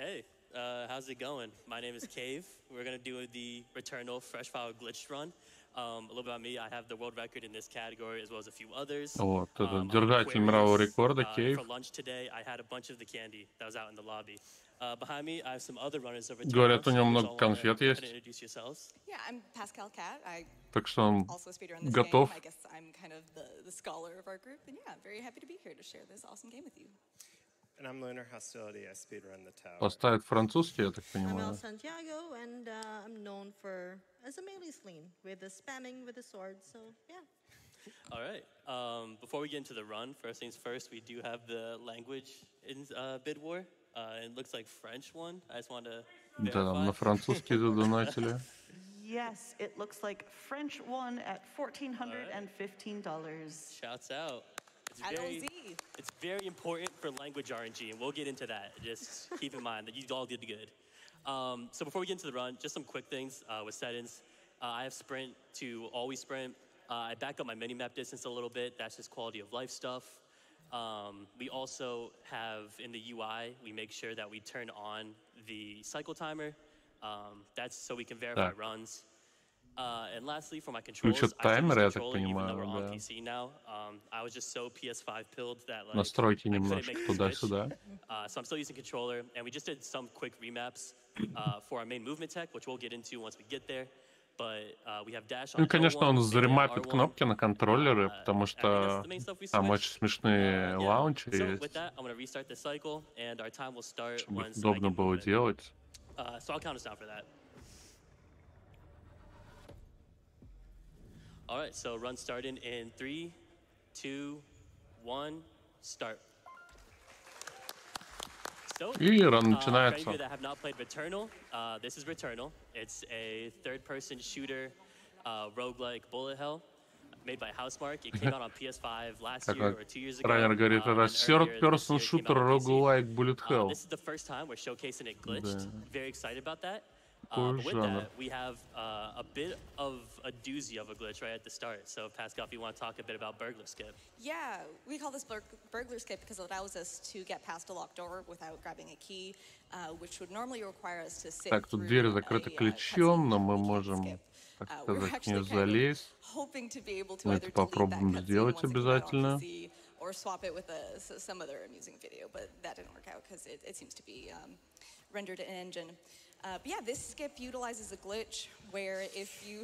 Hey, how's it going? My name is Cave. We're gonna do the Returnal Fresh File Glitch Run. A little bit about me. I have the world record in this category as well as a few others. Вот, этот I'm держатель мирового Aquarius. рекорда, And for Кейв. lunch today, I had a bunch of the candy that was out in the lobby. Behind me, I have some other runners of Returnal. Говорят, у So него you guys много all wanna конфет go ahead and есть. introduce yourselves. Yeah, I'm Pascal Cat. I Так что он also speedrun this готов. game. I guess I'm kind of the scholar of our group. And yeah, I'm very happy to be here to share this awesome game with you. And I'm Lunar Hostility. I speedrun the tower. Поставит французский, я так I'm El понимаю. Santiago, and I'm known as a melee sleen with the spamming with the sword. So yeah. All right. Before we get into the run, first things first, we do have the language in bid war. It looks like French one. I just want to Да, verify. на французский задонатили. Yes, it looks like French one at $1,415. Shouts out. LZ. It's very important for language RNG, and we'll get into that. Just keep in mind that you all did good. So before we get into the run, just some quick things with settings. I have sprint to always sprint. I back up my mini-map distance a little bit. That's just quality of life stuff. We also have in the UI, we make sure that we turn on the cycle timer. That's so we can verify runs. And lastly, for my controls, Включат I still use таймер, я так controller even though we're понимаю, on да. PC now. I was just so PS5 pilled that like Настройки I couldn't немножко make the switch. туда-сюда. So I'm still using controller, and we just did some quick remaps for our main movement tech, which we'll get into once we get there. But we have dash on Ну, конечно, он L1, заремапит R1. кнопки на контроллеры, потому I think that's что the main stuff we там switched. очень смешные Yeah. лаунчи So with есть, that, I'm gonna restart the cycle, and our time will start чтобы их once I удобно get было moving. делать. So I'll count us down for that. All right, so run starting in 3, 2, 1, start. So, И ран for any of начинается. you that have not played Returnal, this is Returnal. It's a third-person shooter, roguelike bullet hell, made by Housemarque. It came out on PS5 last Как year or 2 years ago. Райнер говорит, это and earlier third this person year it came shooter out on PC. roguelike bullet hell. This is the first time we're showcasing it glitched. Да. Very excited about that. Такой But with жанр. that, we have a bit of a doozy of a glitch right at the start. So, Pascal, if you want to talk a bit about burglar skip. Yeah, we call this burglar skip because it allows us to get past a locked door without grabbing a key, which would normally require us to sit Так, тут through дверь закрыта a ключом, но мы cutscene, we can't можем, skip. так We're сказать, в нее actually kind of залезть. hoping to be able to Мы either это delete that попробуем cutscene сделать once it comes out on обязательно. PC or swap it with some other amusing video, but that didn't work out because it seems to be rendered in engine. But yeah, this skip utilizes a glitch where if you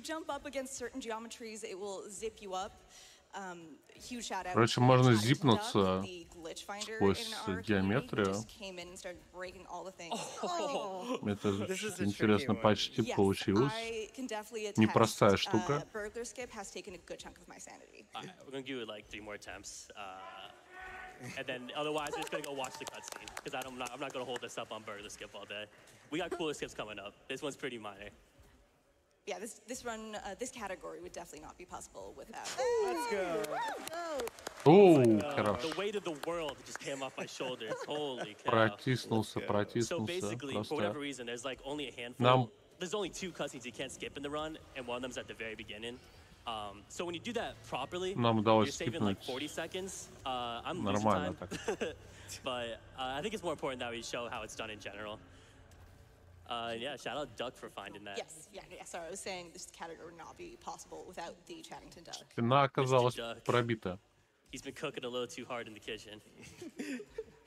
jump up against certain geometries, it will zip you up. Huge shout out Короче, to можно Chattington зипнуться Duck, the glitch finder сквозь in our community. He геометрию. just came in and started breaking all the things. Это This is a интересно, tricky one. почти Yes, получилось. I can definitely attest. Непростая штука. Burglar skip has taken a good chunk of my sanity. All right, we're going to give it like 3 more attempts. And then otherwise, we're just going to go watch the cutscene. Because I'm not going to hold this up on burglar skip all day. We got cooler skips coming up. This one's pretty minor. Yeah, this run, this category would definitely not be possible without. Let's go. Оу, The хорошо. weight of the world just came off my shoulders. Holy cow. Протиснулся, So протиснулся. basically, for whatever Просто reason, there's like only a handful. Нам- There's only 2 cutscenes you can't skip in the run, and one of them's at the very beginning. So when you do that properly, Нам you're удалось saving like скипнуть 40 seconds. I'm losing нормально time. так. But I think it's more important that we show how it's done in general. Yeah, shout out Duck for finding that. Yes, yeah. Sorry, I was saying this category would not be possible without the Chattington Duck. Спина оказалась Duck. пробита. He's been cooking a little too hard in the kitchen.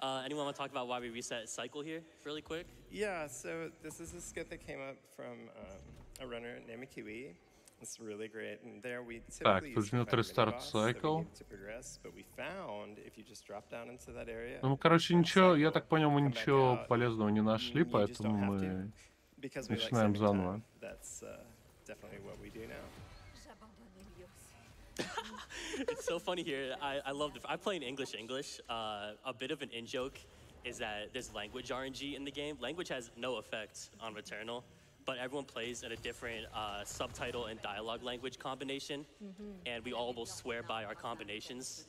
Anyone want to talk about why we reset cycle here really quick? Yeah, so this is a skip that came up from a runner named Kiwi. It's really great. And there we Так, typically тут use to идет find a restart mini-boss that we cycle. need to progress, but we found if you just drop down into that area, Ну, короче, ничего, я так понял, мы come back ничего out, полезного не нашли, you just поэтому don't have мы to. Because we like начинаем saving заново. time, that's definitely what we do now. It's so funny here. I love the. I play in English. A bit of an in-joke is that there's language RNG in the game. Language has no effect on Returnal, but everyone plays in a different subtitle and dialogue language combination, and we all will swear by our combinations.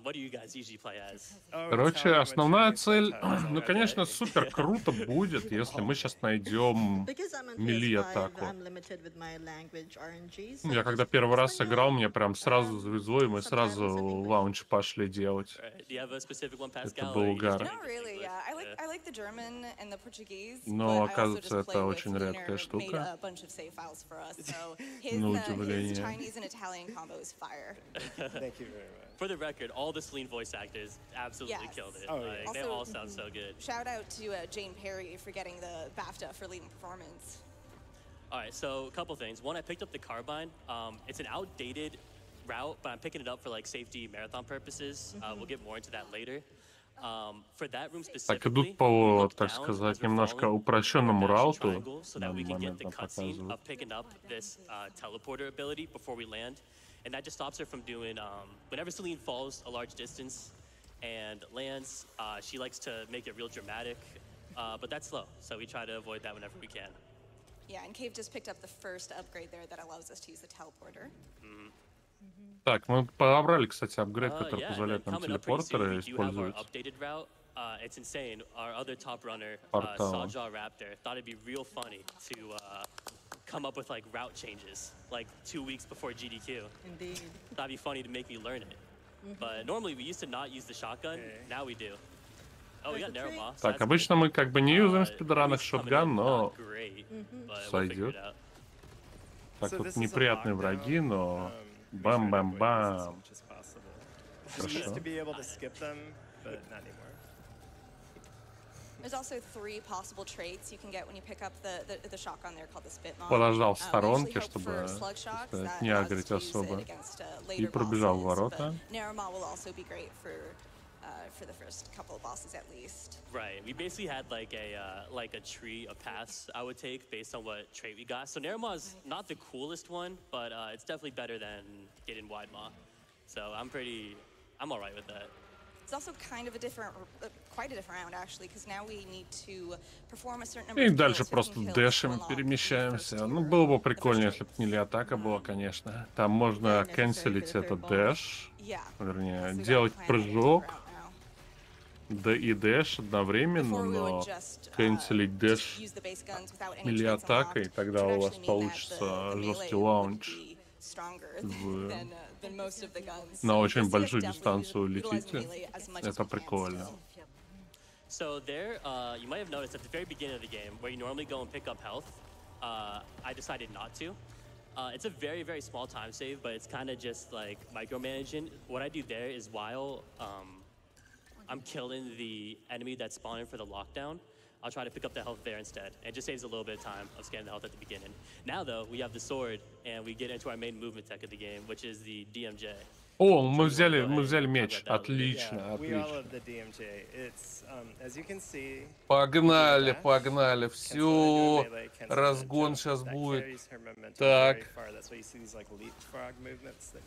What do you guys usually play as? Короче, основная цель, ну, конечно, супер круто будет, если мы сейчас найдем Because I'm on мили PS5, атаку. I'm limited with my language RNG. So Я когда первый раз сыграл, мне прям сразу завезло, и мы сразу лаунч пошли делать. Right. Do you have a specific one, Это Pascal? был or you just угар. do Not really, English? yeah. I like the German and the Portuguese, Но, but I also оказывается, just это play with очень редкая Lunar, made штука. a bunch of save files for us. So his, На his удивление. Chinese and Italian combo is fire. Thank you very much. For the record, all the Celine voice actors absolutely Yes. killed it. Oh, yeah. Like, they Also- all sound so good. Shout out to Jane Perry for getting the BAFTA for leading performance. All right, so a couple things. One, I picked up the carbine. It's an outdated route, but I'm picking it up for like safety marathon purposes. We'll get more into that later. For that room Так, specifically, идут по, we look так down сказать, as we're немножко falling, упрощенному we're dashing рауту. triangle, so В that we данный can get момент the нам cutscene показывают. of picking up this teleporter ability before we land. And that just stops her from doing, whenever Celine falls a large distance and lands, she likes to make it real dramatic, but that's slow. So we try to avoid that whenever we can. Yeah, and Cave just picked up the first upgrade there that allows us to use the teleporter. Так, мы подобрали, кстати, апгрейд, который Yeah, and then позволяет нам coming up pretty soon, телепортеры we do have our использовать. updated route. It's insane. Our other top runner, Портал. Sawjaw Raptor, thought it'd be real funny to come up with like route changes like 2 weeks before GDQ. Indeed. That'd be funny to make me learn it. But normally we used to not use the shotgun. Now we do. Oh, we got There's a Narrow Moss. Так, обычно мы как бы не юзаем в спидранах шотган, но сойдет. так So вот this is a неприятные lockdown. враги, но We try to avoid these as бам-бам-бам. much as possible. We used Хорошо. to be able to skip them, but not anymore. There's also 3 possible traits you can get when you pick up the shotgun there called the Spit Mob. Подождал в We сторонке, usually hope чтобы, for так slug shocks, сказать, that не allows us агрить to use it особо. against, И later пробежал в bosses, ворота. but Narrow will also be great for the first couple of bosses at least. Right. We basically had like a tree of paths I would take based on what trait we got. So Narrow is not the coolest one, but it's definitely better than getting Wide Maw. So I'm all right with that. It's also kind of a different, quite a different round actually, because now we need to perform a certain number И of дальше kills, просто 15 kills to дэшем unlock the перемещаемся. first Ну, tier, было бы the first прикольнее, trait. если бы не леатака была, конечно. Там можно necessary канцелить for the этот third boss. дэш, Yeah. вернее, So we gotta делать plan that прыжок, route now. да и дэш одновременно, Before we would но just, канцелить just дэш use the base guns without any или traits атакой, unlocked, тогда which у would вас actually mean that получится the жесткий melee would лаунч. be stronger в- than most of the guns. на So очень you'll see us большую definitely дистанцию utilize летите. melee as much as Это we can прикольно. still. So there, you might have noticed at the very beginning of the game, where you normally go and pick up health, I decided not to. It's a very, very small time save, but it's kind of just like micromanaging. What I do there is while I'm killing the enemy that's spawning for the lockdown, I'll try to pick up the health there instead. It just saves a little bit of time of scanning the health at the beginning. Now though, we have the sword, and we get into our main movement tech of the game, which is the DMJ. О, мы взяли меч. Yeah, Отлично, Yeah, we all отлично. love the DMJ. It's, as you can see, Погнали, dash, погнали. cancel Все, into a melee, cancel into a разгон jump. сейчас That будет. carries her momentum Так. very far. That's why you see these like leapfrog movements that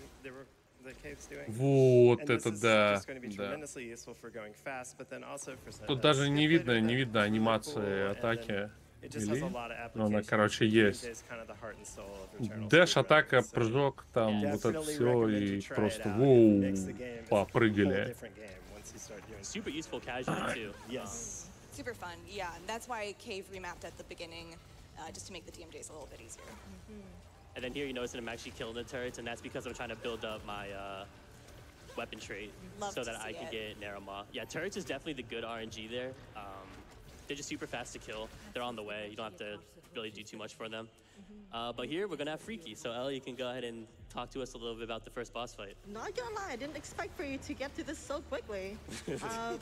the Cave's doing. Вот And this это is да, just going to be да. tremendously useful for going fast, but then also for Тут даже не видно, skip не later, видно that's really анимации cool, and атаки. then it just has Или? a lot of Но она, applications. короче, The есть. DMJ is kind of the heart and soul of Returnal Дэш, speedrunning, атака, so прыжок, там Yeah. вот это definitely все, recommend и you try просто it out. It воу, makes the game a попрыгали. whole different game once you start doing Super useful casually too. Yes. Super fun, yeah. And that's why Cave remapped at the beginning, just to make the DMJs a little bit easier. And then here you notice that I'm actually killing the turrets, and that's because I'm trying to build up my weapon trait Love so to that I see can it. get Narrow Maw. Yeah, turrets is definitely the good RNG there. They're just super fast to kill. They're on the way. You don't have to really do too much for them. But here we're gonna have Freaky. So Ellie, you can go ahead and talk to us a little bit about the first boss fight. Not gonna lie, I didn't expect for you to get to this so quickly.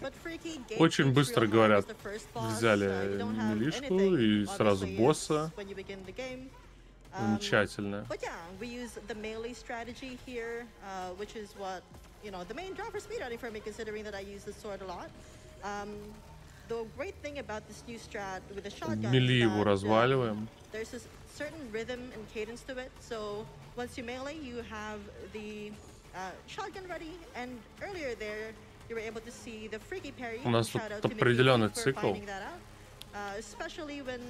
But Freaky Gate Очень Reach быстро, Real Hard говорят, was the first boss. взяли You don't have милишку anything, и сразу obviously, босса. when you begin the game. Замечательно. But yeah, we use the melee strategy here, which is what, the main draw for speedrunning for me, considering that I use the sword a lot. The great thing about this new strat with the shotgun Мили is его that, разваливаем. there's a certain rhythm and cadence to it. So once you melee, you have the shotgun ready, and earlier there, you were able to see the freaky parry. У нас Shout out тут to определенный Mickey for цикл, finding that out. Especially when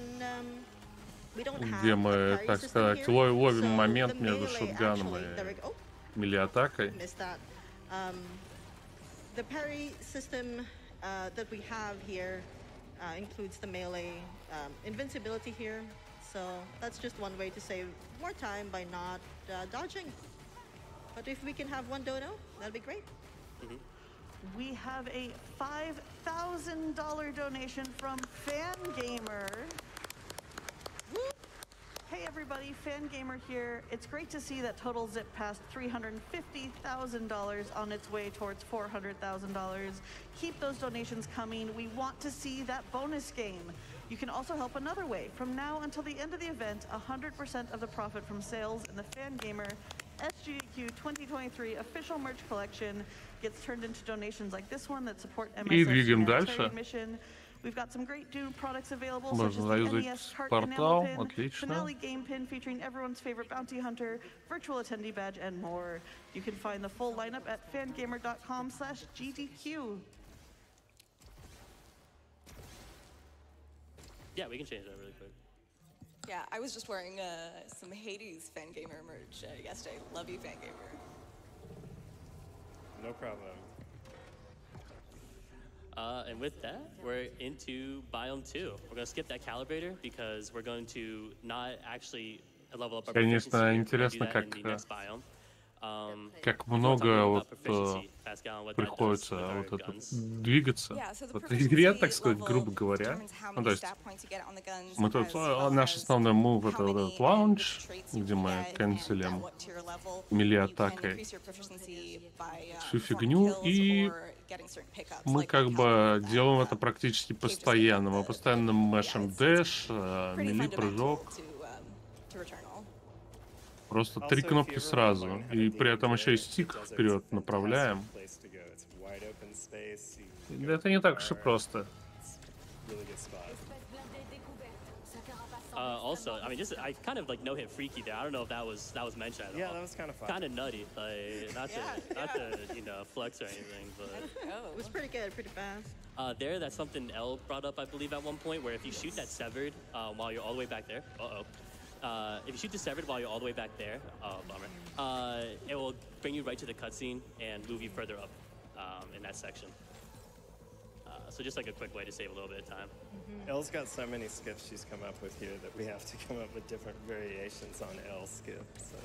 we don't have где a мы, parry так system сказать, here. ловим So момент the между melee шотганом actually- there we и go. мили-атакой. Missed that. The parry system that we have here includes the melee invincibility here. So that's just one way to save more time by not dodging. But if we can have one dono, that'd be great. We have a $5,000 donation from Fangamer. Hey everybody, Fangamer here. It's great to see that total zipped past $350,000 on its way towards $400,000. Keep those donations coming. We want to see that bonus game. You can also help another way. From now until the end of the event, 100% of the profit from sales in the Fangamer SGAQ 2023 official merch collection gets turned into donations like this one that support И MSF's двигаем humanitarian дальше. mission. We've got some great new products available, such Можно as the заюзать NES Cart портал, Enamel Pin, отлично. Finale Game Pin featuring everyone's favorite bounty hunter, virtual attendee badge, and more. You can find the full lineup at fangamer.com/GDQ. Yeah, we can change that really quick. Yeah, I was just wearing some Hades Fangamer merch yesterday. Love you, Fangamer. No problem. And with that, we're into Biome 2. We're going to skip that calibrator because we're going to not actually level up our Конечно, proficiency here. We're gonna do интересно, that как, in the next biome. как If you wanna talk много about вот proficiency, Pascal, and what that does приходится with our вот это guns. двигаться. Yeah, so the Вот игре, proficiency так сказать, level грубо говоря. determines how Ну, many то есть stat points you get on the guns, мы тут, as well наш as основной мув how это вот many этот лаунж, and which traits you где can мы get, and канцелим at what tier level мили you can атакой increase your proficiency by, всю performing фигню, kills и or getting certain pickups, мы like как that бы paladin делаем that, это практически Cave just постоянно. gave Мы up the постоянно pickup. мэшем Yeah, дэш, pretty мили, fundamental прыжок. to Returnal. Просто Also, три if you кнопки ever wanna сразу. learn how to И dig при этом into еще и it, стик the desert's a вперед fantastic направляем. place to go. It's wide open space. You can И go это не так уж и far. просто. It's a really good spot. Also, I mean, I kind of like no-hit freaky there. I don't know if that was mentioned at Yeah, all. that was kind of fun. Kind of nutty, like not to flex or anything, but It was pretty good, pretty fast. that's something Elle brought up, I believe, at one point, where if you shoot that severed while you're all the way back there, if you shoot the severed while you're all the way back there, oh bummer, it will bring you right to the cutscene and move you further up in that section. So just like a quick way to save a little bit of time. Elle's got so many skips she's come up with here that we have to come up with different variations on Elle's skip. So.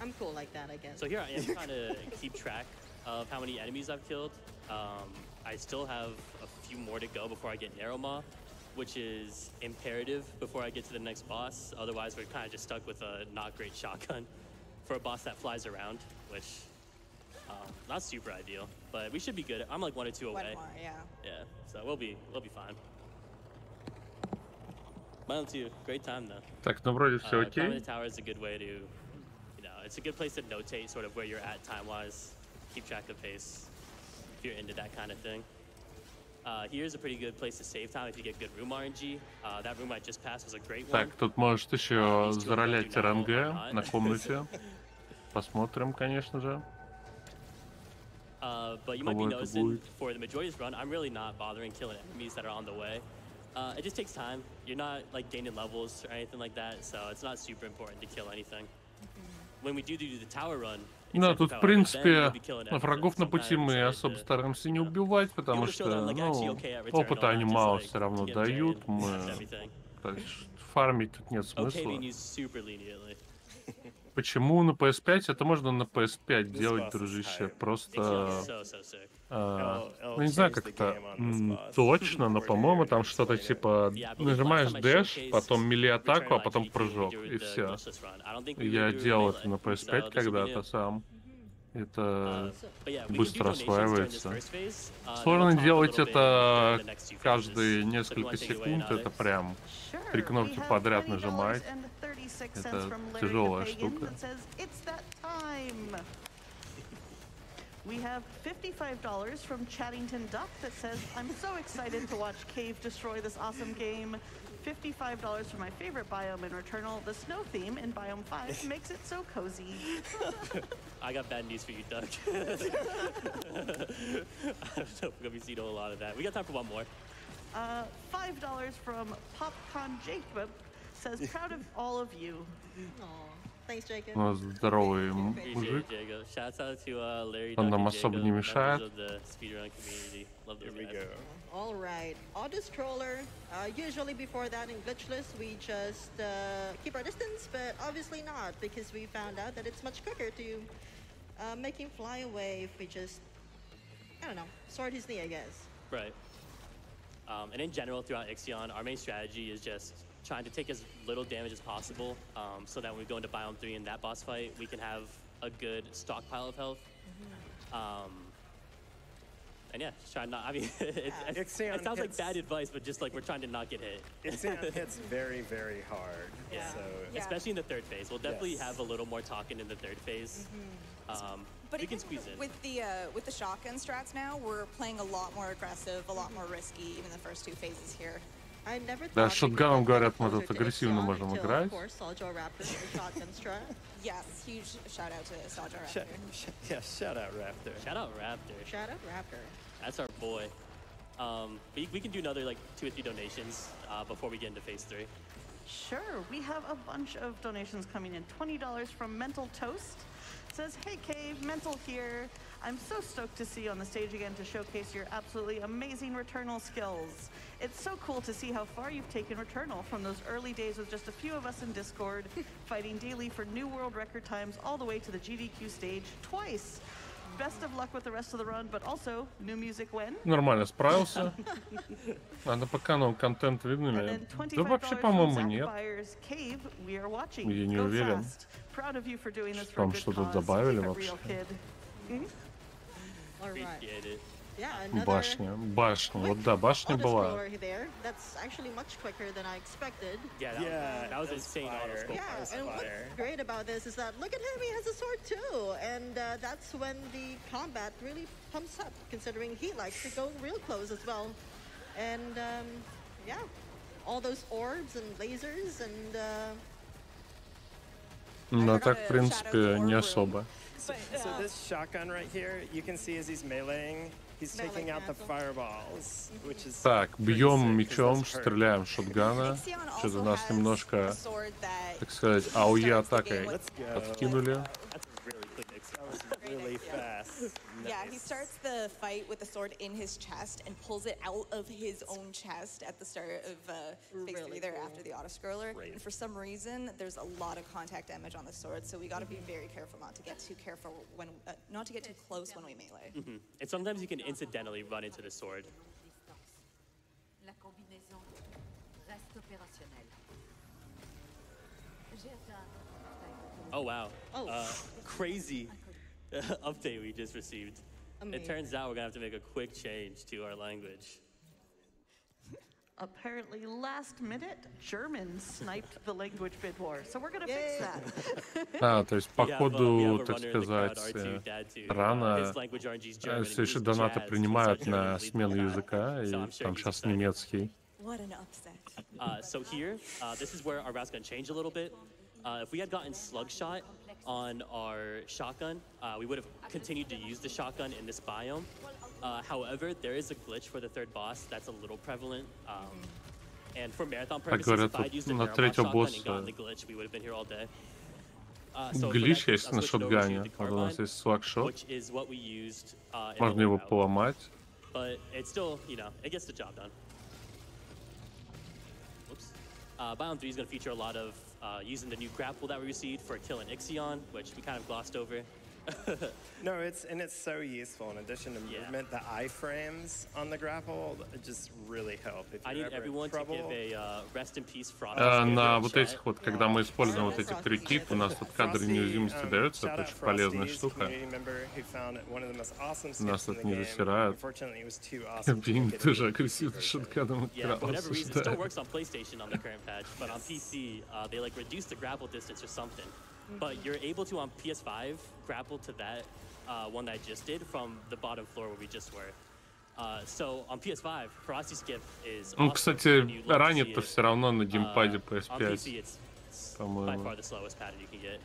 I'm cool like that, I guess. So here I am trying to keep track of how many enemies I've killed. I still have a few more to go before I get Narrow Maw, which is imperative before I get to the next boss. Otherwise, we're kind of just stuck with a not great shotgun for a boss that flies around, which not super ideal, but we should be good. I'm like 1 or 2 away. One more, yeah. Yeah, so we'll be fine. Biome 2, great time though. Так, ну вроде все Climbing the окей. tower is a good way to, it's a good place to notate sort of where you're at time-wise, keep track of pace if you're into that kind of thing. Here's a pretty good place to save time if you get good room RNG. That room I just passed was a great one. Так, тут можешь еще заролять РНГ на комнате. Посмотрим, конечно же. But you might be Кого это noticing будет? for the majority of this run, I'm really not bothering killing enemies that are on the way. It just takes time. You're not like gaining levels or anything like that, so it's not super important to kill anything. When we do the tower run, Да, except тут, for в power, then принципе, you'll be killing everything. врагов на пути мы Sometimes, особо like, стараемся не убивать, потому able to show что, that I'm, like, actually ну, okay at Returnal, опыта они not just, мало like, все равно TMJ дают. and Мы, everything. то есть, фармить тут нет Okay смысла. being used super leniently. Почему на PS5? Это можно на PS5 This делать, boss is дружище. hype. Просто, So sick. ну не знаю, как это точно, но, по-моему, там что-то типа Yeah, I believe нажимаешь last time I дэш, showcased потом мили атаку, а Returnal потом IGDQ прыжок, during и the все. glitchless run. I don't think we Я were doing делал melee, это на so PS5 this will be когда-то new. сам. Это But yeah, we can do быстро donations during this осваивается. first phase. Then we'll Сложно talk a делать little bit это in the next few phases. каждые So if you несколько wanna take it away, секунд, это Alex. прям Sure. три кнопки We have подряд $20 нажимать. and 36 Это cents from Larry тяжелая the Pagan штука. that says, "It's that time." We have $55 from Chattington Duck that says, "I'm so excited to watch Cave destroy this awesome game." $55 for my favorite biome in Returnal. The snow theme in Biome 5 makes it so cozy. I got bad news for you, Doug. I don't know if we're gonna be seeing a whole lot of that. We got time for one more. $5 from Popcorn Jacob says, "Proud of all of you." Aw, thanks, Jacob. У нас здоровый Appreciate мужик. it, Jacob. Shouts out to Larry, Он Doug, нам and особо Jacob, не members мешает. of the speedrun community. Love those Here we guys. go. All right, Audis Troller. Usually before that in Glitchless, we just keep our distance, but obviously not, because we found out that it's much quicker to make him fly away if we just I don't know, sword his knee, I guess. Right. And in general, throughout Ixion, our main strategy is just trying to take as little damage as possible, so that when we go into Biome 3 in that boss fight, we can have a good stockpile of health. And yeah, just try not. I mean, it sounds like bad advice, but just like we're trying to not get hit. Ixion hits very, very hard. Yeah. So Yeah. Especially in the third phase. We'll definitely Yes. have a little more talking in the third phase. But we can even squeeze in. with the shotgun strats now, we're playing a lot more aggressive, a lot more risky, even the first two phases here. I never Да, thought we шотганом, could get говорят, мы closer тут to агрессивно Ixion можем until, играть. Of course, Soldier Raptor with the shotgun strat. Yes, huge shout out to Staljo Raptor. shout out Raptor. Shout out Raptor. Shout out Raptor. That's our boy. We can do another like 2 or 3 donations before we get into phase 3. Sure, we have a bunch of donations coming in. $20 from Mental Toast. Says, hey Cave, Mental here. I'm so stoked to see you on the stage again to showcase your absolutely amazing Returnal skills. It's so cool to see how far you've taken Returnal from those early days with just a few of us in Discord, fighting daily for new world record times all the way to the GDQ stage twice. Best of luck with the rest of the run, but also new music when? Нормально справился. Надо пока новый контент And выгнали. then Да вообще, $25 from по-моему, Zach нет. Byers. Cave, we are watching. Я не Go уверен. fast. Proud of you for doing this for Там a good что-то cause. добавили Keep it вообще. real, kid. All right. Appreciate it. Yeah, another Башня. Башня. Вот да, башня была. auto-scroller there. That's actually much quicker than I expected. Yeah, that was insane auto fire. scroll. Yeah, and what's fire. great about this is that look at him, he has a sword too, and that's when the combat really pumps up, considering he likes to go real close as well. And yeah, all those orbs and lasers and Ну, forgot так, to в принципе, shout out не the особо. So this shotgun right here, you can see as he's meleeing, he's Melee taking out the cancel. fireballs, which is Так, pretty бьем sick, 'cause мечом, those hurt. стреляем с шотгана. Ixion Что-то also нас has немножко, a sword that так сказать, he АОЕ starts the атакой game with. Let's go. подкинули. That's a really quick mix. That was Very really nice, yeah. fast. Yeah, he Nice. starts the fight with the sword in his chest and pulls it out of his own chest at the start of phase Really 3 there cool. after the autoscroller. Great. And for some reason, there's a lot of contact damage on the sword, so we got to be very careful not to get too not to get too close when we melee. And sometimes you can incidentally run into the sword. La combinaison reste opérationnelle. J'ai atteint. Oh wow. Oh. Crazy update we just received. It Amazing. turns out we're gonna have to make a quick change to our language. Apparently, last minute, Germans sniped the language bid war. So we're going to fix Yay. that. А, то есть, по We ходу, have a так runner in the crowd, сказать, R2, Dad 2. рано His language RNG is German, and все еще he's донаты jazz, принимают he's our на German lead смену guy. языка, So и I'm sure там he's сейчас excited. немецкий. What an upset. So here, this is where our routes gonna change a little bit. If we had gotten slug shot on our shotgun, we would have continued to use the shotgun in this biome. However, there is a glitch for the third boss that's a little prevalent. And for marathon purposes, говорят, if I'd used a на Paramount третьего shotgun босса and gotten the glitch, we would have been here all day. So for Глич that, есть I на switched over to шотгане. the Вот у нас carbine, есть слакшот. which is what we used in the Можно его route. поломать. But it's still, it gets the job done. Whoops. Biome 3 is going to feature a lot of using the new grapple that we received for killing Ixion, which we kind of glossed over. No, it's so useful. In addition to Yeah. movement, the iframes on the grapple just really help. If I you're need ever in everyone to trouble, give a rest in peace Frost. На вот этих вот, когда мы используем вот эти 3 типа, у нас тут кадры неуязвимости дается, это очень полезная штука. Нас тут не засирают. Бин тоже агрессивно шотканом Yeah, for whatever reason, it still осуждает. works on PlayStation on the current patch, but on PC, they like reduce the grapple distance or something. But you're able to on PS5 grapple to that one that I just did from the bottom floor where we just were. So on PS5, Frosty Skip is. Ну, awesome, кстати, and you love to see ранит-то it. все равно на геймпаде On PC, PS5, it's by по-моему. far the slowest pattern you can get.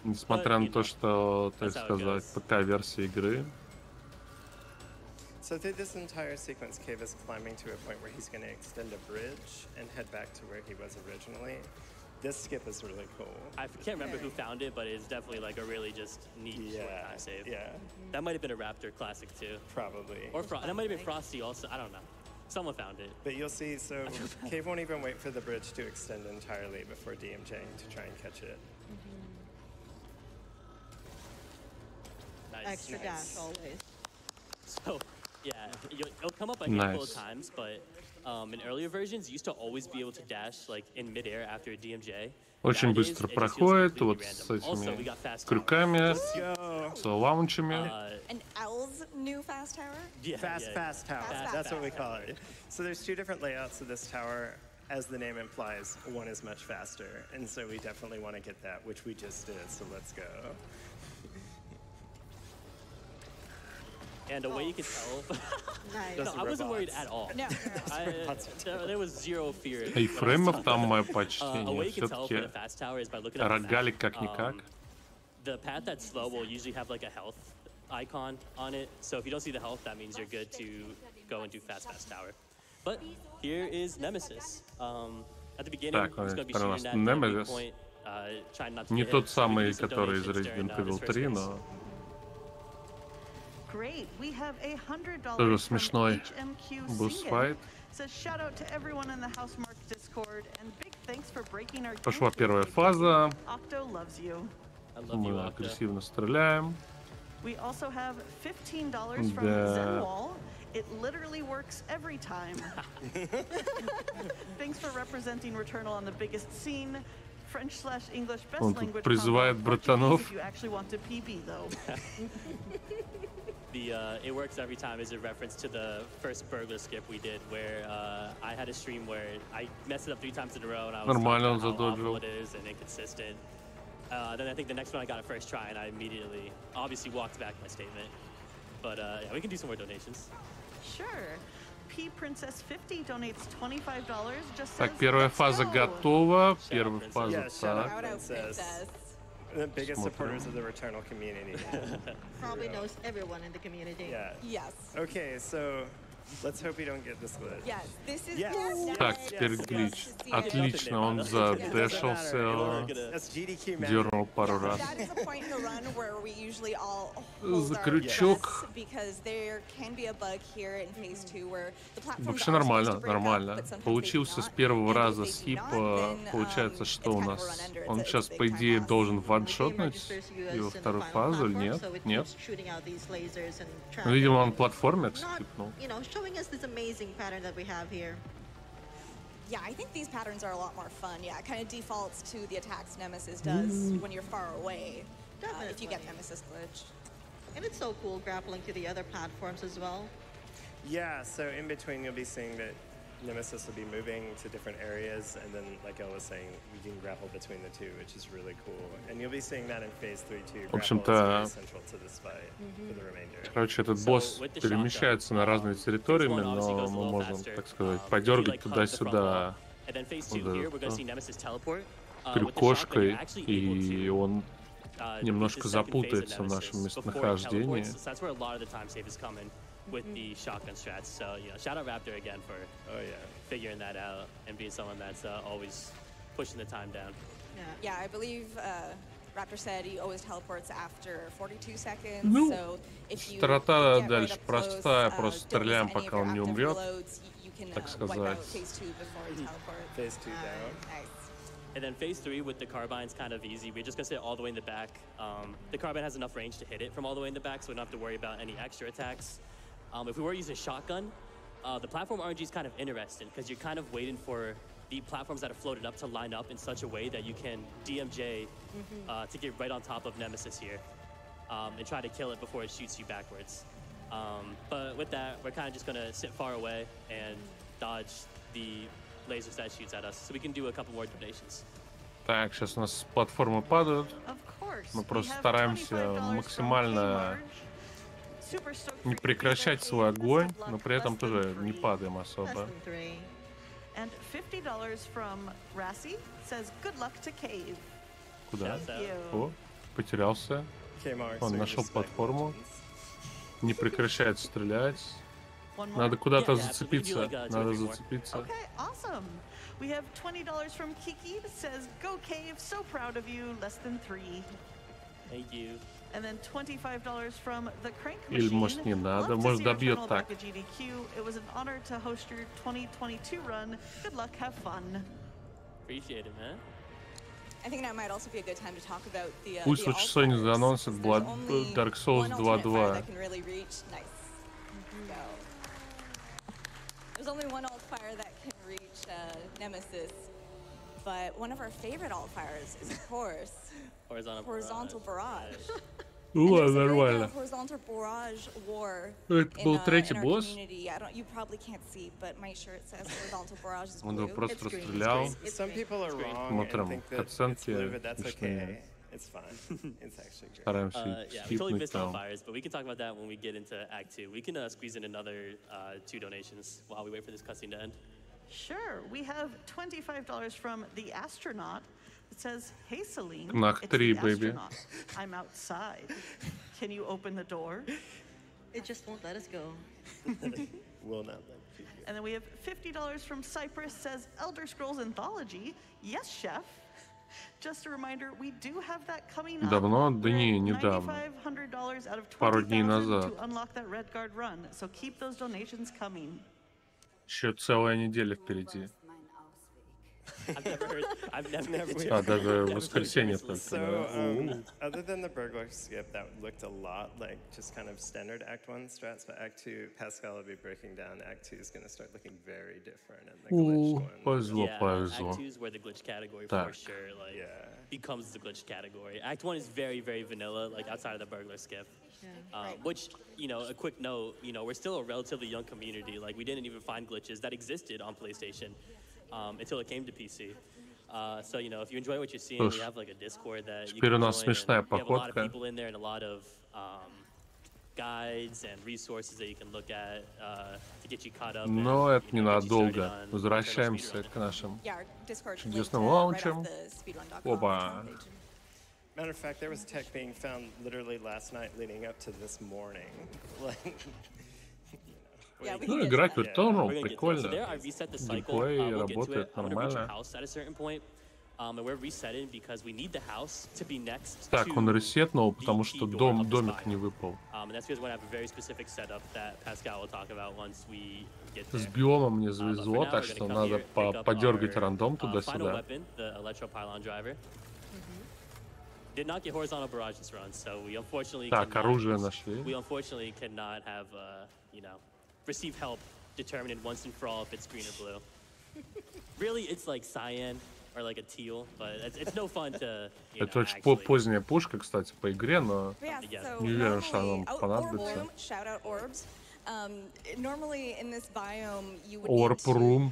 Несмотря на то, что, так that's how it сказать, goes. ПК-версия игры. So through this entire sequence, Cave is climbing to a point where he's going to extend a bridge and head back to where he was originally. This skip is really cool. I can't remember who found it, but it's definitely like a really just neat short Yeah, time save. yeah, That might have been a Raptor classic too. probably. Or that might have been Frosty also. I don't know. Someone found it. But you'll see, so Cave won't even wait for the bridge to extend entirely before DMJing to try and catch it. Nice. Extra dash always. So, yeah, it'll come up a handful of Nice. times, but in earlier versions, you used to always be able to dash like in midair after a DMJ. Очень Nowadays, быстро it just feels проходит, completely вот random. с Also, we этими got fast крюками, Go. с лаунчами. And L's new fast tower? Yeah, Fast tower. Fast, That's what we fast call it. So there's two different layouts of this tower. As the name implies, one is much faster. And so we definitely want to get that, which we just did. So let's go. And the way you can tell, Nice. no, Those I wasn't worried robots. at all. No. There was zero fear. И фреймов там мое A way почтение. you can tell for the Все-таки fast tower is by looking at the рогалик map. как-никак. The path that's slow will usually have like a health icon on it. So if you don't see the health, that means you're good to go and do fast tower. But here is Nemesis. At the beginning, Так, he's going to be теперь у нас shooting that weak Nemesis. point, trying not to Не get тот hit. So we can самый, do some который из donations Resident during, Evil this first 3, phase. но Great. We have $100 тоже from смешной HMQ босс-файт. Says shout out to everyone in the Housemark Discord and big thanks for breaking our Пошла game первая streak. фаза, Octo loves you. I love you, мы Octa. агрессивно стреляем. We also have $15 from Да. Zenwall. It literally works every time. Thanks for representing Returnal on the biggest scene. French/English best Он тут language. призывает combo. братанов. Portuguese if you actually want to PB though. It works every time is a reference to the first burglar skip we did, where I had a stream where I messed it up 3 times in a row, and I was Нормально talking он about how задоджил. awful it is and inconsistent. Then I think the next one I got it first try, and I immediately, obviously, walked back my statement. But yeah, we can do some more donations. Sure. P Princess 50 donates $25. Just Так, says, первая "Let's фаза go." готова. Shout Первая out, фаза Yeah, shout out. так. Shout out Princess. Princess. The biggest Смотрим. supporters of the Returnal community. Probably knows everyone in the community. Yeah. Yes. Okay, so let's hope we don't get this glitch. Yes. This is Yes. yes. Так, Yes. теперь Yes. глич. Yes. Отлично, он Doesn't задешался, matter. That's GDQ magic. дернул пару Yeah, раз. that is a point in the run where we usually all hold За our крючок. breaths because there can be a bug here in phase 2 where the platforms Вообще are supposed нормально, to break up, нормально. but sometimes they do Получился not. с первого And if раза they do скип. not, then, Получается, it's что у kind of a нас? run under. Он It's a сейчас, big по time идее, loss. должен The game ваншотнуть registers you его as in the вторую final фазу или platform, нет? so it Нет. keeps shooting out these lasers and Ну, trapping видимо, он you. платформер Not, скипнул. you know, showing us this amazing pattern that we have here. Yeah, I think these patterns are a lot more fun. Yeah, it kind of defaults to the attacks Nemesis does when you're far away. If you get Definitely. Nemesis glitch. And it's so cool grappling to the other platforms as well. Yeah, so in between you'll be seeing that Nemesis will be moving to different areas, and then, like Elle was saying, we can grapple between the two, which is really cool. And you'll be seeing that in phase 3 too. В общем-то, Grapple is very central to this fight for the remainder. Короче, этот босс перемещается на разные территориями, но мы можем, так сказать, подергать туда-сюда And then phase 2 here, we're going to see Nemesis teleport. крюкошкой, и он немножко запутается в нашем местонахождении. So that's where a lot of the time save is coming with the shotgun strats. So, you know, shout out Raptor again for figuring that out and being someone that's always pushing the time down. Yeah, I believe Raptor said he always teleports after 42 seconds. Ну, so if you стратегия get right дальше up простая, close, просто don't стреляем, miss any of пока your он не active умрет, reloads, you can так wipe out сказать. phase 2 before you teleport. Phase 2 down. Nice. And then phase 3 with the carbine's kind of easy. We're just gonna sit all the way in the back. The carbine has enough range to hit it from all the way in the back, so we don't have to worry about any extra attacks. If we were using shotgun, the platform RNG is kind of interesting because you're kind of waiting for the platforms that are floated up to line up in such a way that you can DMJ to get right on top of Nemesis here and try to kill it before it shoots you backwards. But with that, we're kind of just gonna sit far away and dodge the lasers that shoots at us, so we can do a couple more donations. Так, сейчас у нас платформы падают. Of course. Мы We просто have стараемся $25 from максимально Kmarge. Super stoked не for прекращать Kmarge. свой огонь, Best of но luck, при этом less than тоже не free. падаем Less особо. than 3. And $50 from Rassi says good luck to Cave. Куда? Shouts out. Thank you. О, потерялся. Kmark, Он so we нашел just платформу. buttons. Не прекращает стрелять. One more. Надо куда-то Yeah, yeah, so we can do зацепиться. like, two or Надо three more. зацепиться. Okay, awesome. We have $20 from Kiki that says, go Cave, so proud of you, less than 3. Thank you. And then $25 from the Crank Или, Machine. может, не надо, Love to может, see добьет Returnal так. back at GDQ. It was an honor to host your 2022 run. Good luck, have fun. Appreciate it, man. I think now might also be a good time to talk about the Пусть the лучше Sony alt-fires, заносит since there's only Dark Souls one alternate fire 2.2. that can really reach. Nice. Go. There's only one alt fire that can reach Nemesis, but one of our favorite alt fires is, of course, horizontal barrage. And there's a great deal Нормально. of horizontal barrage war Это был in третий our босс. community. You probably can't see, but my shirt says horizontal barrage is Он его blue. просто It's green, it's расстрелял. green. Some people are wrong Смотрим and think that it's катсценки blue, but that's смешные. okay. It's fine. It's actually great. Стараемся Yeah, we totally скипнуть missed all там. fires, but we can talk about that when we get into Act 2. We can squeeze in another 2 donations while we wait for this cutscene to end. Sure, we have $25 from the astronaut. It says, "Hey Celine, Knock it's 3, the baby. astronaut. I'm outside. Can you open the door?" It just won't let us go. Will not let you. And then we have $50 from Cyprus. Says, "Elder Scrolls Anthology. Yes, chef. Just a reminder, we do have that coming up. Давно? Да We're не, at недавно. $9,500 out of Пару дней 20,000 назад. to unlock that Red Guard run. So keep those donations coming." Еще целая неделя впереди. I've never А, даже never воскресенье played только, So, да. other than the burglar skip, that looked a lot like just kind of standard Act 1 strats, but Act 2, Pascal will be breaking down. Act 2 is going to start looking very different, and the glitched one. Повезло, Yeah, повезло. Act 2 is where the glitch category for Так. sure Yeah. becomes the glitch category. Act 1 is very, very vanilla, like outside of the burglar skip. Which, a quick note, we're still a relatively young community. Like, we didn't even find glitches that existed on PlayStation until it came to PC. So, if you enjoy what you're seeing, we have like a Discord that you теперь can у нас join, смешная and we have a lot of походка. people in there and a lot of guides and resources that you can look at to get you caught up. Но and, это get you started ненадолго. on Returnal Возвращаемся speedrunning. к нашим. Yeah, our Discord Чудесным linked, лаунчем. right off the speedrun.com Опа. page. Matter of fact, there was tech being found literally last night leading up to this morning. Like, Yeah, we Ну, can get играть в to that. Returnal, We're gonna get to that. So there, прикольно. I reset the cycle. Геймплей We'll get to работает it. I'm gonna reach a нормально. house at a certain point, and we're resetting because we need the house to be next Так, to он ресетнул, потому the что key door of this домик не biome. выпал. And that's because we're gonna have a very specific setup that Pascal will talk about once we get С there. биомом не But for завезло, now, так we're что gonna come надо here, pick up подергать our, рандом final туда-сюда. weapon, the electro pylon driver. Did not get horizontal barrage this run, so we unfortunately Так, cannot- оружие нашли. we unfortunately cannot have receive help determining once and for all if it's green or blue. Really, it's like cyan or like a teal, but it's no fun to Это очень actually. поздняя пушка, кстати, по игре, но Yeah, Yeah. so Не уверен, что normally, нам orb понадобится. room, shout out orbs. Normally in this biome, you would Орб need to Рум,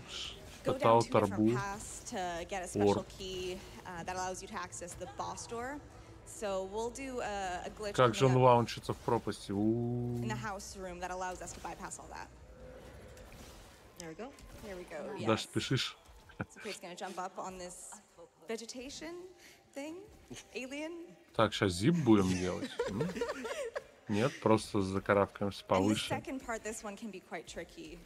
go Total down two different Торбу. paths to get a special Орб. key that allows you to access the boss door. So we'll do a glitch Как же он coming up лаунчится в пропасти? in the house room that allows us to bypass all that. There we go. Here we go. Да, Yes. спешишь. So Kate's gonna jump up on this vegetation thing, alien. Так, сейчас зип будем делать? Нет, просто закарабкаемся And the повыше. second part, this one can be quite tricky.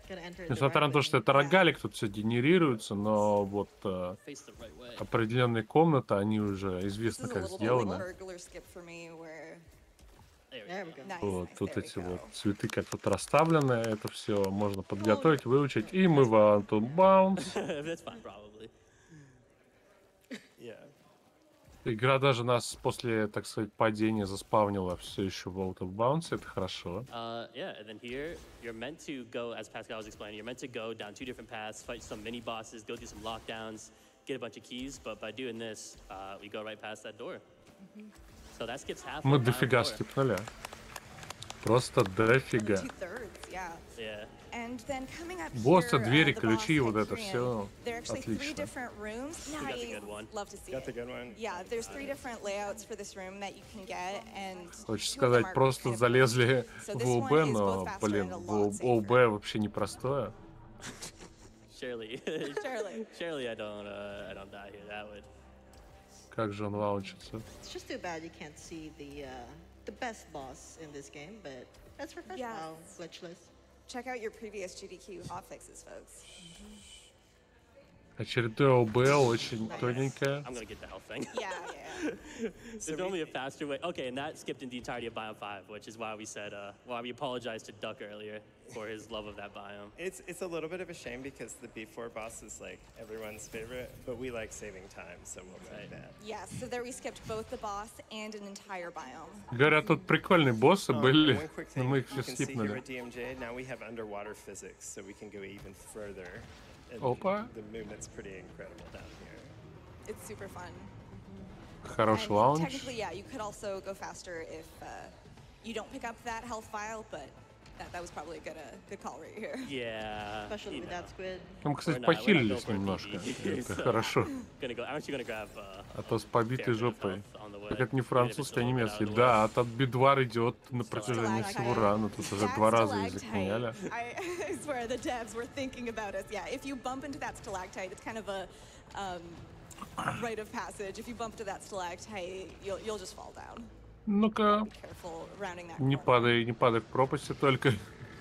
Gonna enter it the Несмотря right на то, way. что это рогалик, тут все генерируется, но вот Face the right way. определенные комнаты, они уже This известно is a как little bit like сделаны. burglar skip for me, where There we go. nice, Вот nice, тут there we эти go. вот цветы как тут расставлены, это все можно подготовить, выучить, и мы в Антон Баунс. That's fine, probably. yeah. Игра даже нас после, так сказать, падения заспавнила все еще в Out of Bounds, это хорошо. Yeah, and then here you're meant to go, as Pascal was explaining, you're meant to go down 2 different paths, fight some mini bosses, go through some lockdowns, get a bunch of keys. But by doing this, we go right past that door. So that skips half. Мы of the дофига final floor. скипнули. Просто дофига. 2/3, yeah. Yeah. And then coming up Боссы, here, двери, the ключи, boss вот это Hyperion, всё there are actually 3 отлично. different rooms. got the Nice. good one. Love to see Got the it. good one? Yeah, there's 3 different layouts for this room that you can get, and Хочется 2 of them сказать, are просто kind of залезли So в this one ОБ, is но, both faster блин, and a в lot ОБ safer. вообще непростое. Surely. Surely. Surely I don't die here. That would. Как же он лаунчится. It's just too bad you can't see the best boss in this game, but that's refreshing. Yes. Wow, glitchless. Check out your previous GDQ hotfixes, folks. Очередное ОБ, очень тоненькое. I'm gonna get the health thing. Yeah, yeah. There's normally a faster way. Okay, and that skipped in the entirety of Biome 5, which is why we said, why we apologized to Duck earlier for his love of that biome. It's a little bit of a shame because the B4 boss is like everyone's favorite, but we like saving time, so we'll make that. Yeah, so there we skipped both the boss and an entire biome. Говорят, тут прикольные боссы были, One quick но thing мы их you все can see here скипнули. at DMJ, now we have underwater physics, so we can go even further. And Опа. the movement's pretty incredible down here. It's super fun. Хороший And лаунч. technically, yeah, you could also go faster if you don't pick up that health vial, but that was probably a good call right here. Yeah. Especially you with know. that squid. Там, кстати, We're not going похилились for a немножко. PB. Это So, хорошо. I'm actually gonna grab. А то с побитой fair bit of жопой. health on the way, Так это не even if it's французский, а a little bit out немецкий. of the way. Да, а тут бидвар идет на протяжении Stalactite. всего рана. Тут уже That 2 раза язык stalactite, меняли. I swear the devs were thinking about us. Yeah, if you bump into that stalactite, it's kind of a rite of passage. If you bump into that stalactite, you'll just fall down. Ну-ка, Be careful rounding that не corner. падай в пропасти только.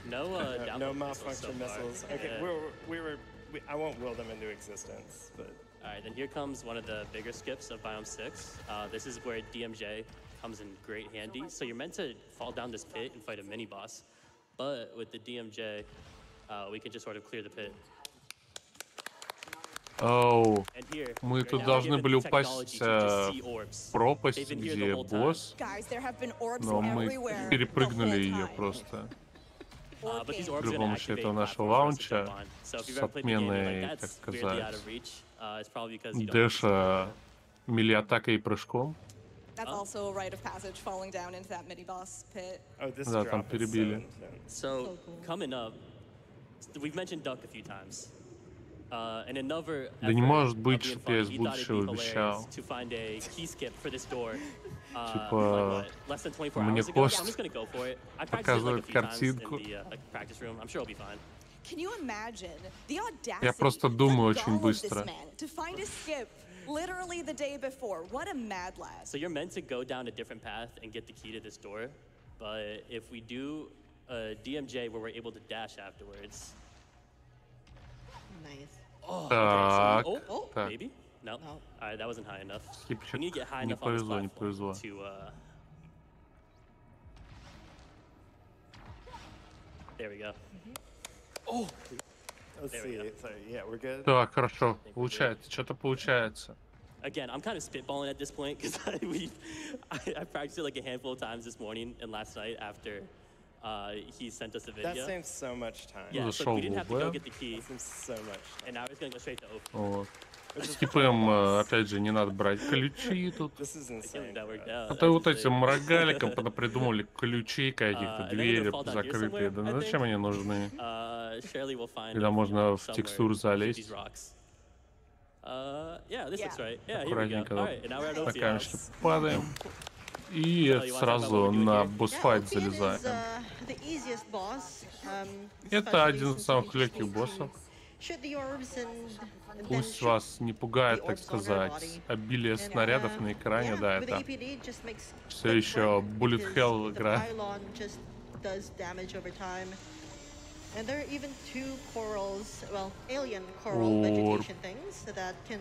No, download No missiles so malfunction far. missiles. Okay, I won't will them into existence, but All right, then here comes one of the bigger skips of Biome 6. This is where DMJ comes in great handy. So you're meant to fall down this pit and fight a mini boss, but with the DMJ, we can just sort of clear the pit. Оу, And here, мы you're тут now должны given были the technology упасть to just в see orbs. пропасть, They've been here the где whole time. босс, Guys, there have been orbs но мы everywhere. перепрыгнули the whole ее time. просто. But these Orb orbs При are gonna помощи activate этого нашего platforms for us to лаунча jump on. So if you've с ever played the game, you're отменой, like, так that's weirdly out сказать, of reach. It's probably because you don't. дэша, мили-атакой и прыжком. That's also a rite of passage, falling down into that mini boss pit. oh, this Да, там drop is so перебили. intense. So coming up, we've mentioned Duck a few times. And another Да не effort может of быть, being чтоб я funny, из he thought it'd be будущего вещал. hilarious to find a key skip for this door. Типа, Like what, less than 24 мне hours ago. Yeah, хост I'm just gonna go for it. I practiced it like a показывает few times картинку. in the practice room. I'm sure it'll be fine. Can you imagine the audacity? Я просто думаю the очень gall of this быстро. man to find a skip literally the day before. What a mad lad. So you're meant to go down a different path and get the key to this door. But if we do a DMJ where we're able to dash afterwards. Nice. Так, Oh, так. maybe? No. No. All right, that wasn't high enough. Скипчик. We need to get high Не enough on this повезло, не platform повезло. to. There we go. Let's There we see. go. So, yeah, we're good. Так, хорошо. Получается, что-то получается. Again, I'm kind of spitballing at this point because I practiced it like a handful of times this morning and last night after he sent us a That video. saves so much time. Yeah, so Зашел we в didn't have to УБ. go get the key, That saves so much time. and now we're just gonna go straight to open. Вот. Скипаем, опять же, не надо брать ключи тут. This is I feel like insane. that worked bro. out. А то вот That's этим insane. рогаликам придумали ключи каких-то, And then we're двери gonna fall down here закрытые. Да somewhere, I зачем think. они нужны? Surely we'll find. Когда a можно в somewhere текстуру to shoot залезть. these rocks. Yeah, this looks Yeah. right. Yeah, here we go. Аккуратненько All right, and now we're at на OC камешки house. падаем. И you wanna talk about сразу what we do на here? босс-файт Opian is залезаем. the easiest boss. Это especially один из since самых you just легких need to боссов. Shoot the orbs and then Пусть shoot вас не пугает, the так orbs on their сказать, body. обилие And, снарядов на экране, yeah, да, with the это EPD, it just makes все quick еще work Bullet because Hell the игра. pylon just does damage over time. And there are even two corals, well, alien coral Orb. vegetation things that can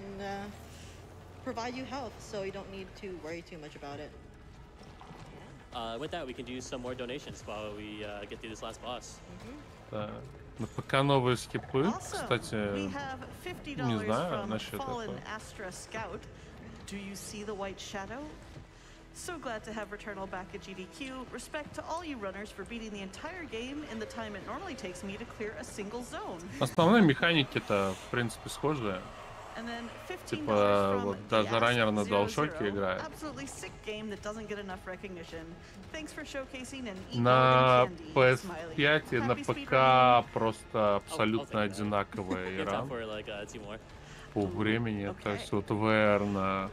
provide you health, so you don't need to worry too much about it. With that, we can do some more donations while we get through this last boss. Да. На ПК новые скипы, Also, we кстати, have $50 не знаю from насчет Fallen этого. Astra Scout. Do you see the white shadow? So glad to have Returnal back at GDQ. Respect to all you runners for beating the entire game in the time it normally takes me to clear a single zone. Основные механики-то, в принципе, схожие. And then $15 Типа, from вот даже DS раннер на 00. DualShock играет. Absolutely sick game that doesn't get enough recognition. Thanks for showcasing an На equal candy, PS5 и на Happy ПК speedrunning. просто абсолютно take that. одинаковая We have игра time for like 2 more. по времени. То Okay. есть вот VR на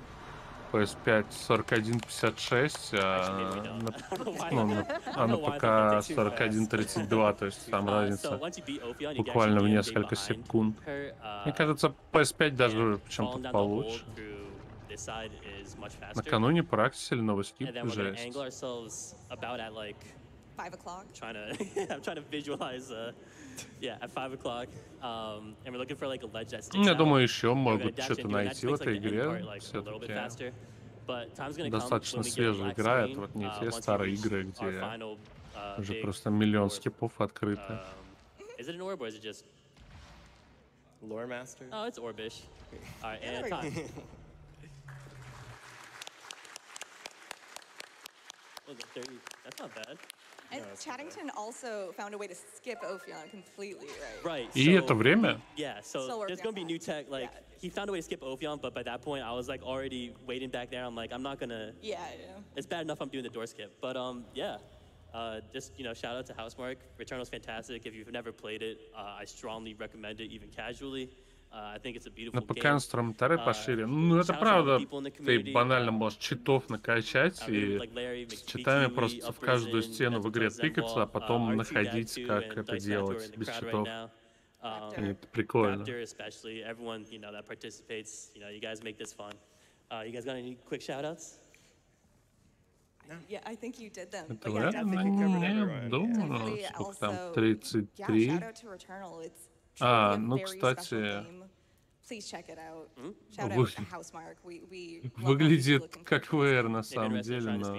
PS5 41.56, Actually, maybe we а don't. на, I don't know why ну, that- на, I а don't на know why ПК that takes too 41.32, то есть там So разница once you beat Ophion, you get буквально в actually DMJ несколько behind секунд. her, Мне кажется, PS5 даже and чем-то falling down the hole получше. through this side is much faster. Накануне практисили новый скип, And then we're gonna жесть. angle ourselves about at like 5 o'clock. I'm trying to visualize, yeah, at 5 o'clock. And we're looking for like a ledge that sticks Я out. думаю, еще We're gonna могут dash что-то into it. That найти just в makes этой like the end игре. part like a little bit Все-таки faster. But time's gonna come достаточно when we get a свежая black игра. screen, Это вот не те once we старые reach игры, our где final, уже big просто миллион orb. скипов открыты. Is it an orb or is it just? Lore Master? Oh, it's orbish. All right, Yeah, and there we time. go. Oh, the 30. That's not bad. And Chattington also found a way to skip Ophion completely, right? Right. И это время? Yeah, so Still there's working gonna be on new that. tech. Like he found a way to skip Ophion, but by that point I was like already waiting back there. I'm like, I'm not gonna. Yeah. It's bad enough I'm doing the door skip, but yeah. Just shout out to Housemark. Returnal's fantastic. If you've never played it, I strongly recommend it, even casually. I think it's a beautiful На ПК game. инструментарий пошире. Ну, это правда. Ты банально можешь читов накачать и с читами просто в каждую стену в игре тыкаться, а потом находить, как это делать без читов. И это прикольно. Especially everyone that participates. You guys make this fun. You guys got any quick shout-outs? Yeah, I think you did them. Это But yeah, реально? definitely, Не думаю. definitely Сколько там? also, 33? Yeah, shout out to Returnal. It's А, truly a ну, very кстати, special game. Please check it out. Shout out to Housemark. We love выглядит looking как for VR на самом деле, но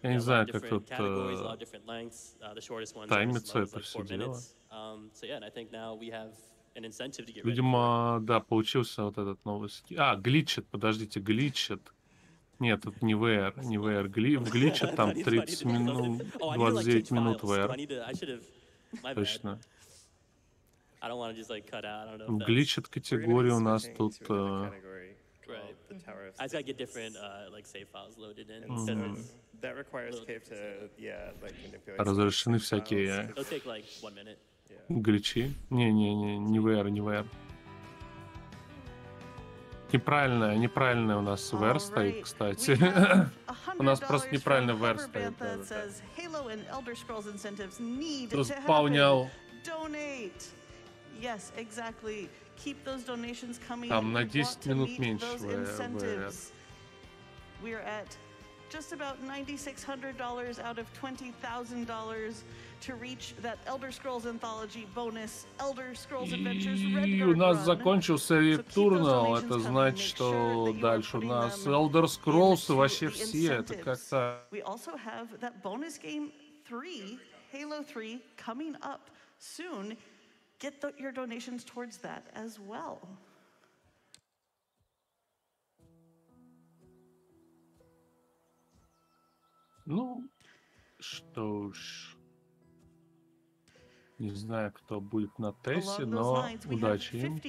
я не знаю, как тут таймится это все дело. Видимо, да, получился вот этот новый скилл. А, гличит, подождите, гличит. Нет, тут не VR, не VR. В гличит там 30 минут, 29 минут VR. Точно. В гличит категории у нас тут... Right. I just gotta get different like save files loaded in. That requires Cave to, manipulate. Разрешены всякие It'll take like 1 minute. гличи. Не VR, не VR. Неправильная у нас VR стоит, кстати. У нас просто неправильно VR стоит. Заспаунял. Yes, exactly. Keep those donations coming. Там на 10 минут меньше VR. We're at just about $9,600 out of $20,000 to reach that Elder Scrolls Anthology bonus, Elder Scrolls Adventures Red И у нас закончился Returnal, это значит, что дальше у нас Elder Scrolls и вообще все, это как-то... We also have that bonus game 3, Halo 3, coming up soon. Get your donations towards that as well. Ну, что ж. Не знаю, кто будет на тесте, но удачи им.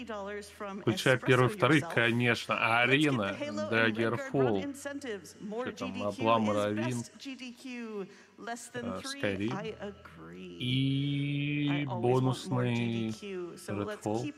Включая первый, второй, конечно, Арена, Daggerfall, что там, Облам, Равин, Skyrim и бонусный Redfall.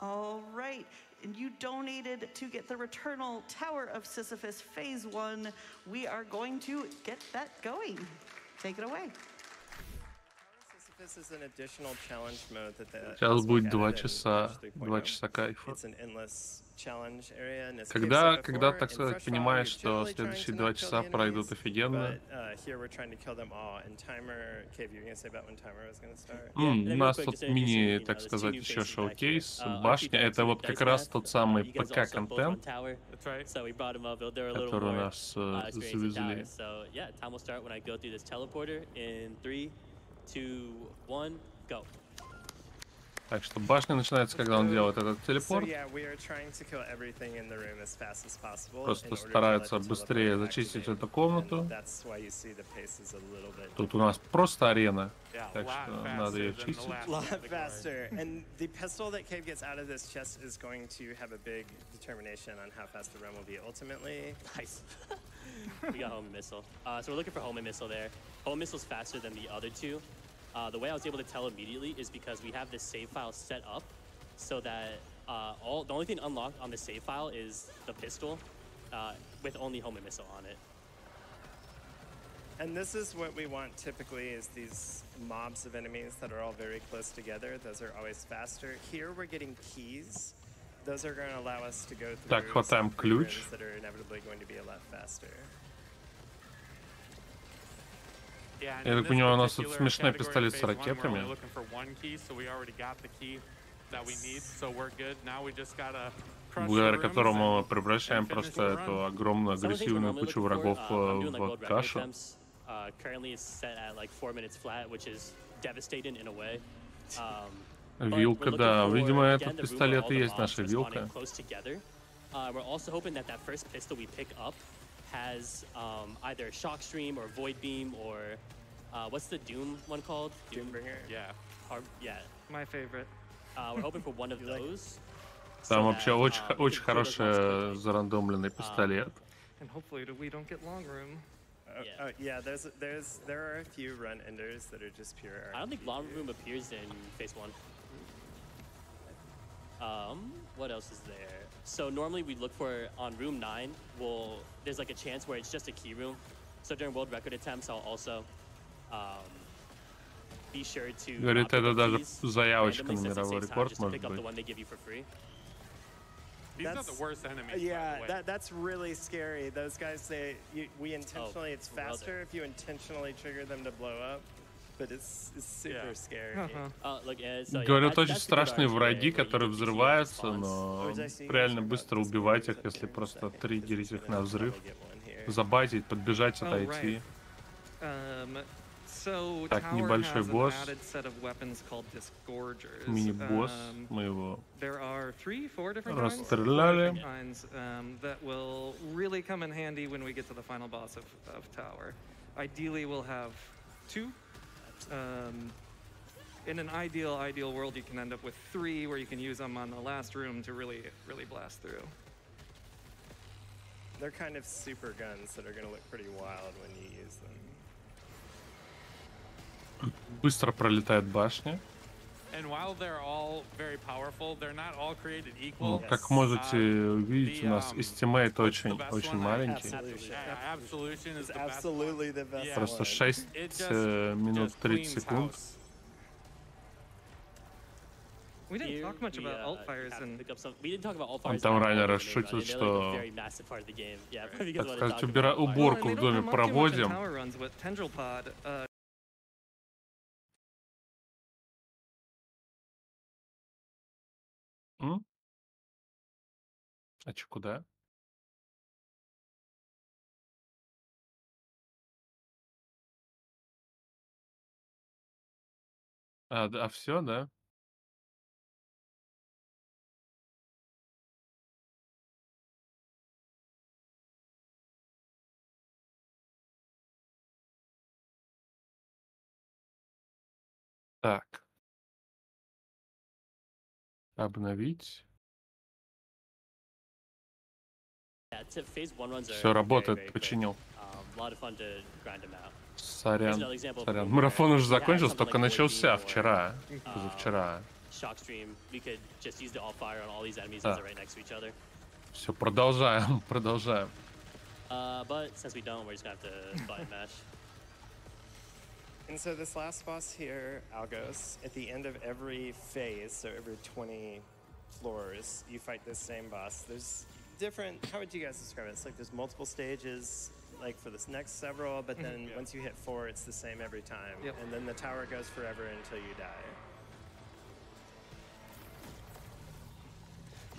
All right, and you donated to get the Returnal Tower of Sisyphus Phase 1. We are going to get that going. Take it away. This is an additional challenge mode that Сейчас будет 2 часа кайфа. It's an endless challenge area, and Когда, так сказать, понимаешь, что следующие 2 часа пройдут офигенно. У нас тут мини, так сказать, еще шоу-кейс, башня. Это вот как раз тот самый ПК-контент, который у нас завезли. 3, 2, 1, go. Так что башня начинается, когда он делает этот телепорт. Просто стараются быстрее зачистить эту комнату. Тут у нас просто арена, так что надо ее чистить. Nice. We got homing missile. So we're looking for homing missile there. Homing missile's faster than the other two. The way I was able to tell immediately is because we have this save file set up so that the only thing unlocked on the save file is the pistol with only homing missile on it. And this is what we want typically is these mobs of enemies that are all very close together. Those are always faster. Here we're getting keys. Those are going to allow us to go through Так, хватаем some free ключ. runs that are inevitably going to be a lot faster. Yeah, and Я in так this понимаю, у нас тут particular смешной category пистолет of с phase one, we're only ракетами. looking for one key, so we already got the key that we need, so we're good. Now we just gotta crush the Благодаря rooms которому мы and превращаем finish просто the run. эту огромную Some of the things we're агрессивную normally кучу looking врагов for, I'm doing like в world record кашу. attempts. Currently it's set at like 4 minutes flat, which is devastating in a way. But we're Вилка, looking да. for, Видимо, again, этот the room where пистолет all и the есть mobs наша are spawning вилка. close together. We're also hoping that that first pistol we pick up has either shock stream or void beam or what's the Doom one called? Doombringer? Yeah. Yeah. My favorite. We're hoping for one of those. Там so вообще that, очень, we очень can clear those mobs хороший quickly. зарандомленный пистолет. And hopefully we don't get long room. Yeah, there are a few run enders that are just pure I don't think RPG. long room appears in phase 1. What else is there? So normally we look for on room 9. There's like a chance where it's just a key room. So during world record attempts, I'll also be sure to Говорит, not pick это up даже keys заявочка randomly на since it мировой saves time рекорд, just to может pick up the быть. one they give you for free. These are the worst enemies. Yeah, by the way. that's really scary. Those guys say we intentionally. It's brother. faster if you intentionally trigger them to blow up, but it's super Yeah. scary. Look, so yeah, Говорят, that's очень the good страшные RNG враги, where you которые get the heat взрываются, response. но Which I see реально you быстро talk about убивать this их, game если in a просто second, 'cause триггерить he's их gonna на взрыв, probably get one here. забайтить, подбежать, Oh, отойти. So Так, Tower небольшой has an босс. added set of weapons called Disgorgers. Мини-босс, мы его There are 3-4 different kinds, расстреляли. that will really come in handy when we get to the final boss of Tower. Ideally, we'll have 2. In an ideal world, you can end up with 3, where you can use them on the last room to really blast through. They're kind of super guns that are going to look pretty wild when you use them. Быстро пролетает башня. And while they're all very powerful, they're not all created Ну, equal. как можете увидеть, у нас estimate очень, очень маленький. Absolution is It's the best absolutely one. the best Yeah. Просто one. 6 It just минут just 30 cleans секунд. house. We didn't Here talk much we, about alt fires have to and pick up some- we didn't talk about alt fires. там at all ранее in the main расшутил, run, and they're, like, что, a very massive part of the game. Yeah, because так what I сказать, talked about alt fires. уборку в доме come up too much in проводим. Tower runs, but Tendril Pod, М? А чё, куда? А все, да? Так. Обновить. Yeah, phase 1 runs are Все very, работает, very quick. починил. A lot of fun to grind them out. Сорян, another example of сорян. where Марафон уже we had закончился, something только like void начался beam or, вчера, позавчера. Shock stream, we could just use the alt fire on all these enemies Да. as they're right next to each other. Все, продолжаем, продолжаем. But since we don't, we're just gonna have to button mash. And so this last boss here, Algos, at the end of every phase, so every 20 floors, you fight this same boss. There's different, how would you guys describe it? It's like there's multiple stages, like for this next several, but then once you hit 4, it's the same every time. Yep. And then the tower goes forever until you die.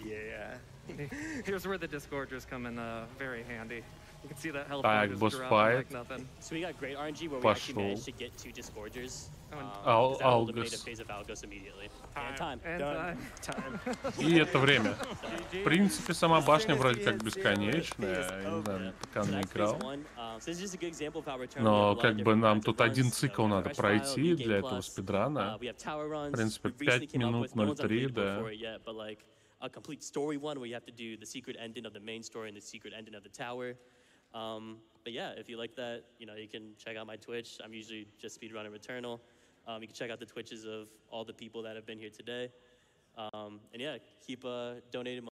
Yeah. here's where the Disgorgers come in very handy. You can see that health Так, bar just boss dropping fight. like nothing. So we got great RNG where we actually Пошел. managed to get 2 Disgorgers. Oh, and- Because that will eliminate a Algos. phase of Algos immediately. Time. And time. And Done. Time. И это время. В принципе, сама башня soon as вроде you как hit бесконечная. zero, Я не знаю, Yeah. пока So не that's phase играл. 1. So this is just a good example of how Returnal. Но как бы нам тут один цикл надо Fresh пройти file, для game этого plus. спидрана. We have tower runs. В принципе, We recently 5 came up минут with- no one's 03, unavailable да. for it yet, but like a complete story one where you have to do the secret ending of the main story and the secret ending of the tower. But yeah, if you like that, you can check out my Twitch. I'm usually just speedrunning Returnal. You can check out the Twitches of all the people that have been here today. And yeah, keep donating